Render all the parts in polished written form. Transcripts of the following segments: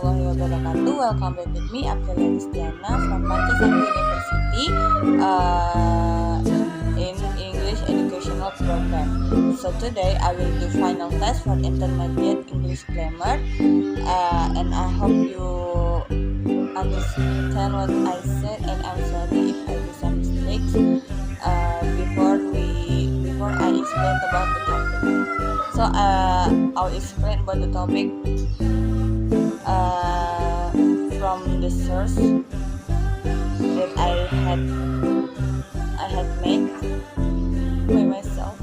warahmatullahi wabarakatuh. Welcome back with me, Aprilia Ristiyana from Franscy University in English Educational Program. So today I will do final test for intermediate English grammar, and I hope you understand what I said, and I'm sorry if I do some mistakes before I explain about the topic. So I'll explain about the topic from the source that I had made by myself.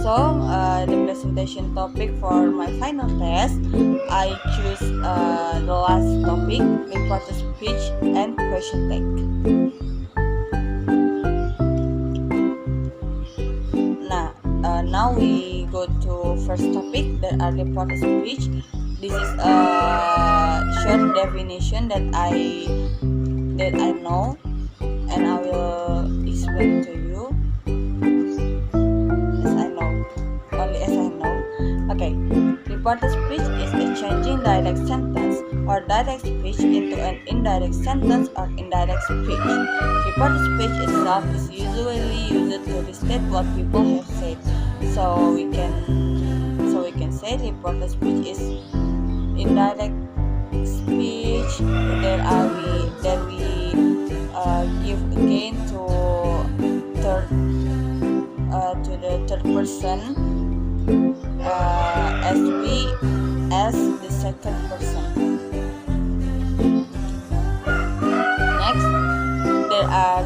So the presentation topic for my final test, I choose the last topic, reporter speech and question tag. Now we go to first topic, that are reporter speech. This is a short definition that I know, and I will explain to you only as I know. Okay, reporter speech is a changing direct sentence or direct speech into an indirect sentence or indirect speech. Reporter speech itself is usually used to restate what people have said. So we can say reporter speech is indirect speech that we give again to the third person as the second person. Next, there are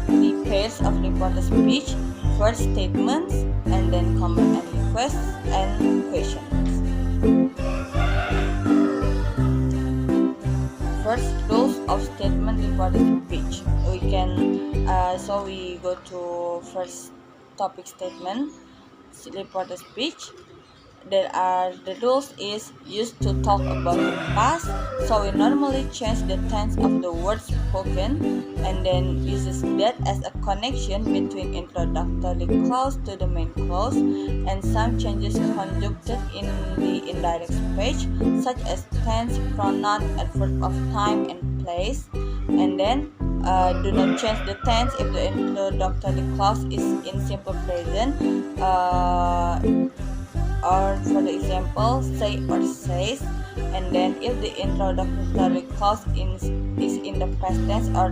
three pairs of reporter speech: first, statements, and then comment and requests and questions. First, rules of statement reporter speech. We go to first topic, statement reporter speech. The rules is used to talk about the past, so we normally change the tense of the words spoken and then uses that as a connection between introductory clause to the main clause, and some changes conducted in the indirect speech, such as tense, pronoun, adverb of time and place, and then do not change the tense if the introductory clause is in simple present, or for the example, say or says, and then if the introductory clause is in the past tense or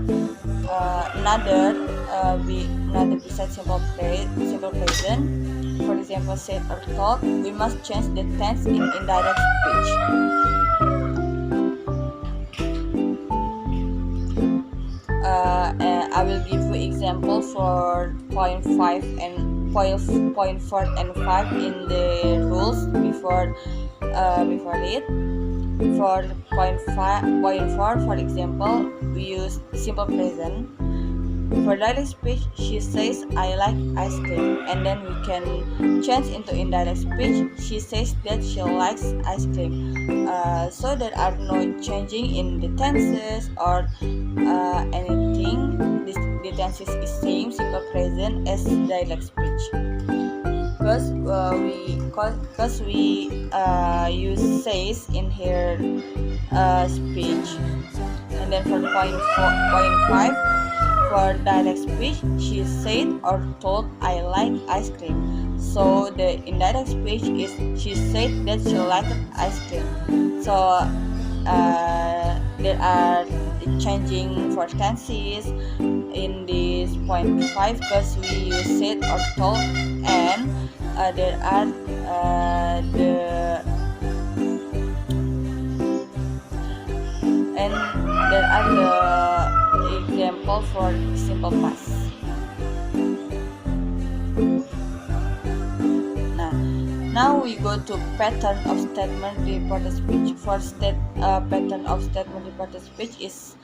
another besides simple present, for example, said or talk, we must change the tense in indirect speech. I will give you example for point 4 and 5 in the rules before it. For point 4, for example, we use simple present. For direct speech, she says, "I like ice cream," and then we can change into indirect speech. She says that she likes ice cream. So there are no changing in the tenses or anything. The tenses is same, simple present as direct speech. Because we use says in her speech. And then for point 5, for direct speech, she said or told, "I like ice cream." So the indirect speech is she said that she liked ice cream. So there are changing for tenses in this point 5 because we use said or told, and there are the example for simple past. Now we go to pattern of statement reporter speech. For pattern of statement reporter speech is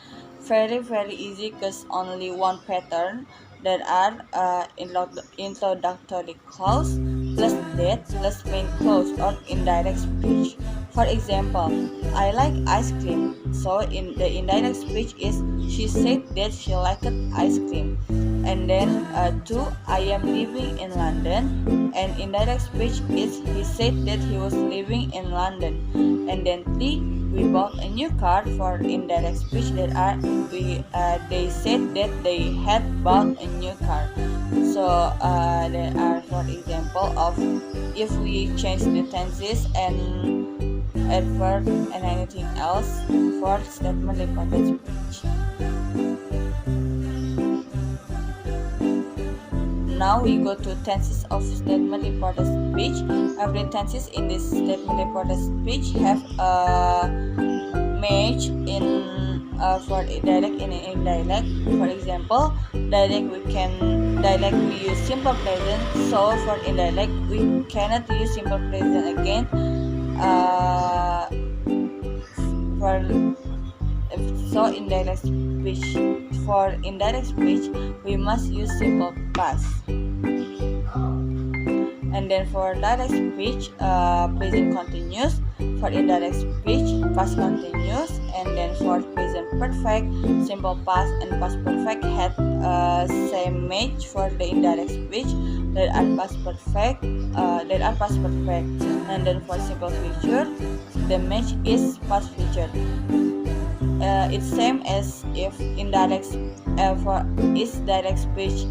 very easy because only one pattern. There are introductory clause plus that plus main clause or indirect speech. For example, "I like ice cream." So in the indirect speech is she said that she liked ice cream. And then 2, I am living in London. And indirect speech is he said that he was living in London. And then 3, we bought a new car. For indirect speech they said that they had bought a new car. So there are, for example, of if we change the tenses and adverb and anything else for statement reported speech. Now we go to tenses of statement reported speech. Every tenses in this statement reported speech have a match in for direct and indirect. For example, direct we use simple present. So for indirect we cannot use simple present again. For indirect speech we must use simple past. And then for direct speech, present continuous. For indirect speech, past continuous. And then for present perfect, simple past and past perfect had same match. For the indirect speech, there are past perfect. And then for simple future, the match is past future. It's same as if indirect for is direct speech.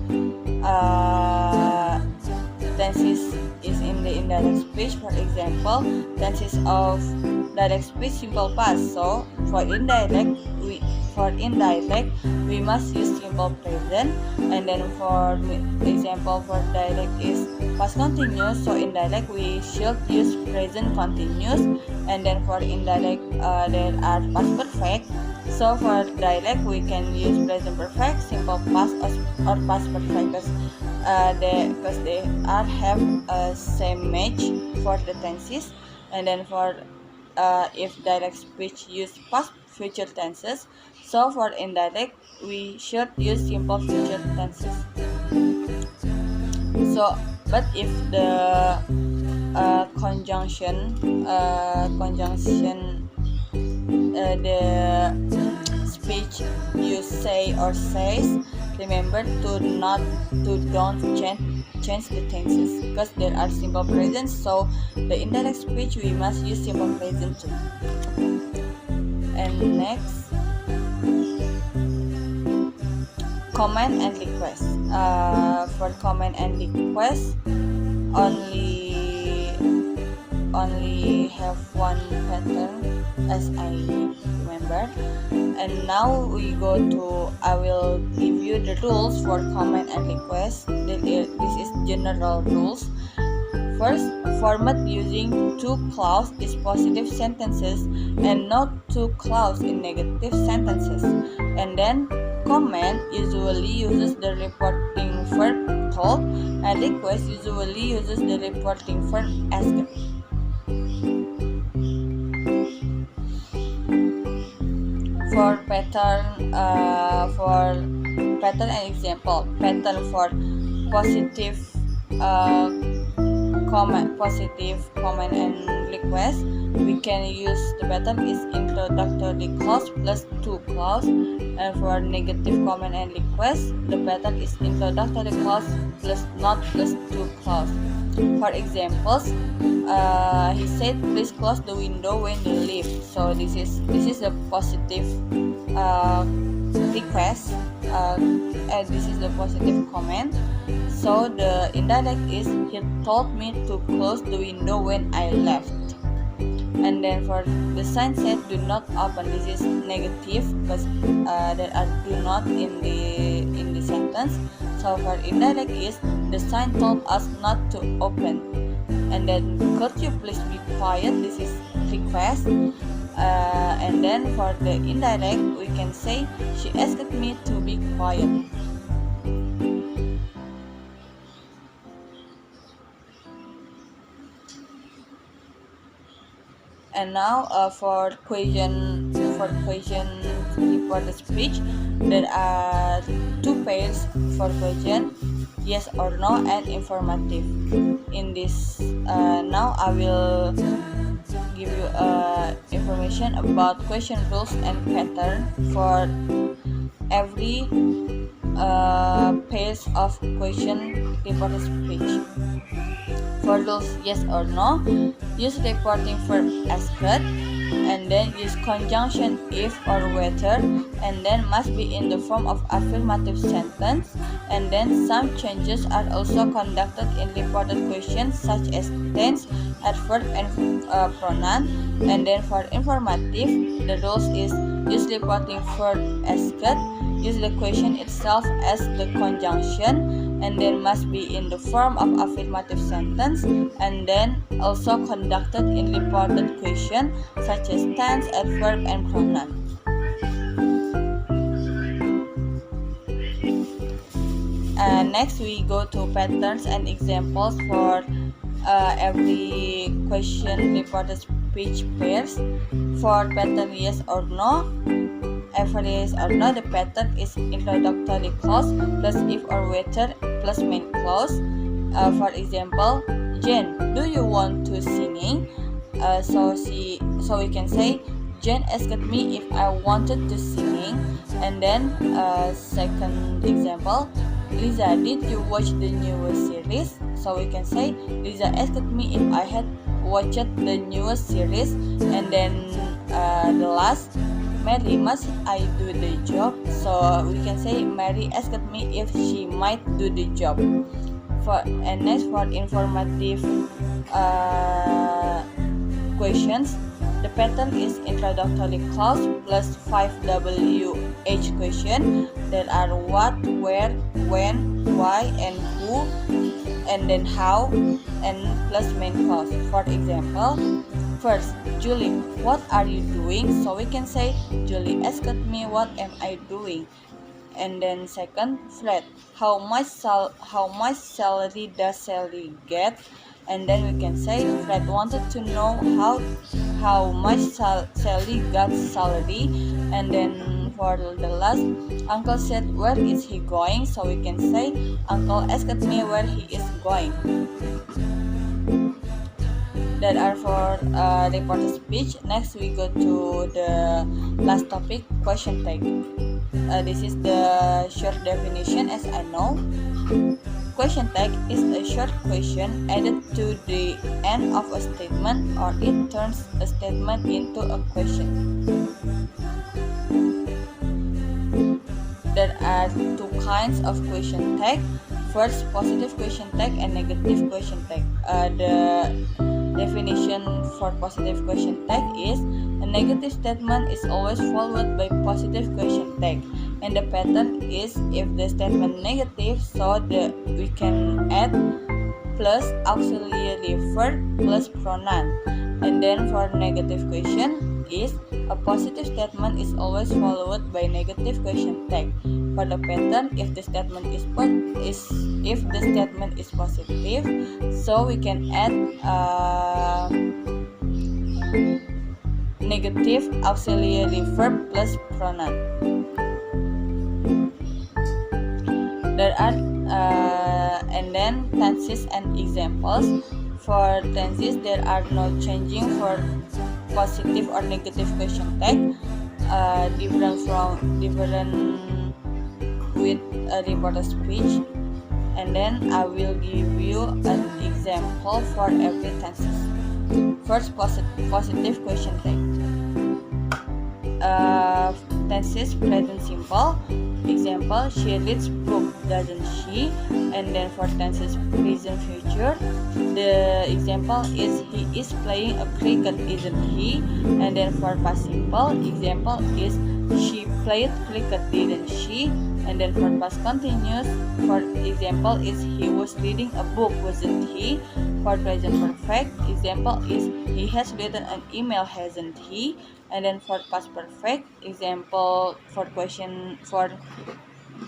Tenses is in the indirect speech. For example, tenses of direct speech simple past. So for indirect we must use simple present. And then for example for direct is past continuous. So indirect we should use present continuous. And then for indirect there are past perfect. So for direct we can use present perfect, simple past, or past perfect because they have a same match for the tenses. And then for if direct speech use past future tenses, so for indirect we should use simple future tenses. So but if the conjunction the speech you say or says, remember to don't change the tenses because there are simple present. So the indirect speech we must use simple present too. And next, comment and request. For comment and request only have one pattern as I remember. And now we go to, I will give you the rules for comment and request. This is general rules. First, format using to clause is positive sentences and not to clause in negative sentences. And then comment usually uses the reporting verb told, and request usually uses the reporting verb asked. For pattern and example, pattern for positive comment and request, we can use the pattern is introductory clause plus to clause. And for negative comment and request, the pattern is introductory clause plus not plus to clause. For examples, he said please close the window when you leave. So this is a positive request, and this is the positive comment. So the indirect is he told me to close the window when I left. And then for the sign said do not open, this is negative because there are do not in the sentence. So for indirect is the sign told us not to open. And then could you please be quiet, this is request. And then for the indirect we can say she asked me to be quiet. And now for question reported speech, there are two pairs for question, yes or no and informative. In this now I will give you information about question rules and pattern for every pairs of question reported speech. For those yes or no, use reporting verb asked, and then use conjunction if or whether, and then must be in the form of affirmative sentence, and then some changes are also conducted in reported questions such as tense, adverb, and pronoun. And then for informative, the rules is use reporting verb asked, use the question itself as the conjunction, and then must be in the form of affirmative sentence, and then also conducted in reported question such as tense, adverb, and pronoun. Next we go to patterns and examples for every question reported speech pairs. For pattern yes or no, for yes or no, the pattern is introductory clause plus if or whether plus main clause. For example, Jane, do you want to singing? So we can say Jane asked me if I wanted to singing. And then second example, Lisa, did you watch the newest series? So we can say Lisa asked me if I had watched the newest series. And then the last, Mary, must I do the job? So we can say Mary asked me if she might do the job. And next for informative questions, the pattern is introductory clause plus 5WH question. There are what, where, when, why, and who, and then how, and plus main clause. For example, first, Julie, what are you doing? So we can say Julie asked me what am I doing. And then second, Fred, how much salary does Sally get? And then we can say Fred wanted to know how much Sally got salary. And then for the last, Uncle said where is he going? So we can say Uncle asked me where he is going. That are for reported speech. Next we go to the last topic, question tag. This is the short definition as I know. Question tag is a short question added to the end of a statement, or it turns a statement into a question. There are two kinds of question tag. First, positive question tag and negative question tag. The definition for positive question tag is a negative statement is always followed by positive question tag, and the pattern is if the statement negative, so we can add plus auxiliary verb plus pronoun. And then for negative question is a positive statement is always followed by negative question tag. For the pattern, if the statement is positive, so we can add negative auxiliary verb plus pronoun. There are and then tenses and examples. For tenses, there are no changing for positive or negative question tag. Different with a reported speech. And then I will give you an example for every tenses. First, positive question tag. Tenses present simple. Example, she reads book, doesn't she? And then for tenses present future, the example is he is playing a cricket, isn't he? And then for past simple, example is she played cricket, didn't she? And then for past continuous, for example is he was reading a book, wasn't he? For present perfect, example is he has written an email, hasn't he? And then for past perfect, example for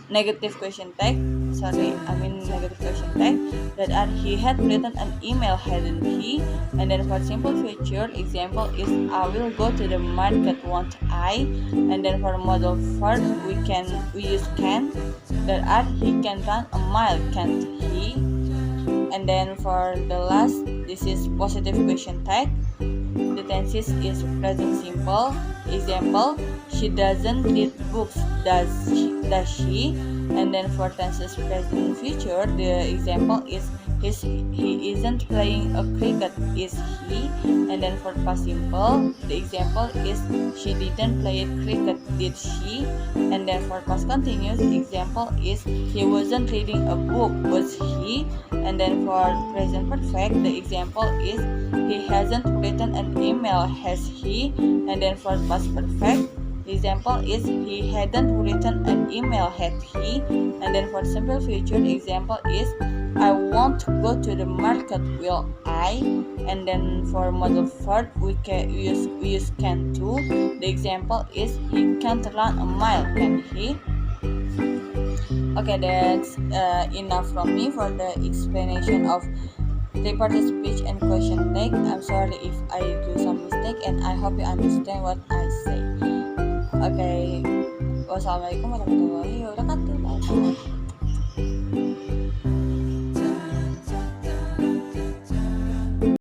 negative question tag, negative question tag, that are he had written an email, hadn't he? And then for simple future, example is I will go to the market, won't I? And then for modal verb, we use can, that are he can run a mile, can't he? And then for the last, this is positive question tag. The tenses is present simple. Example, she doesn't read books, does she? And then for tenses present future, the example is he isn't playing a cricket, is he? And then for past simple, the example is she didn't play cricket, did she? And then for past continuous, the example is he wasn't reading a book, was he? And then for present perfect, the example is he hasn't written an email, has he? And then for past perfect, the example is he hadn't written an email, had he? And then for simple future, the example is I won't go to the market, will I? And then for modal verb, we use can to. The example is he can't run a mile, can he? Okay, that's enough from me for the explanation of reported speech and question take. I'm sorry if I do some mistake and I hope you understand what I say. Okay, wassalamualaikum warahmatullahi wabarakatuh. Bye.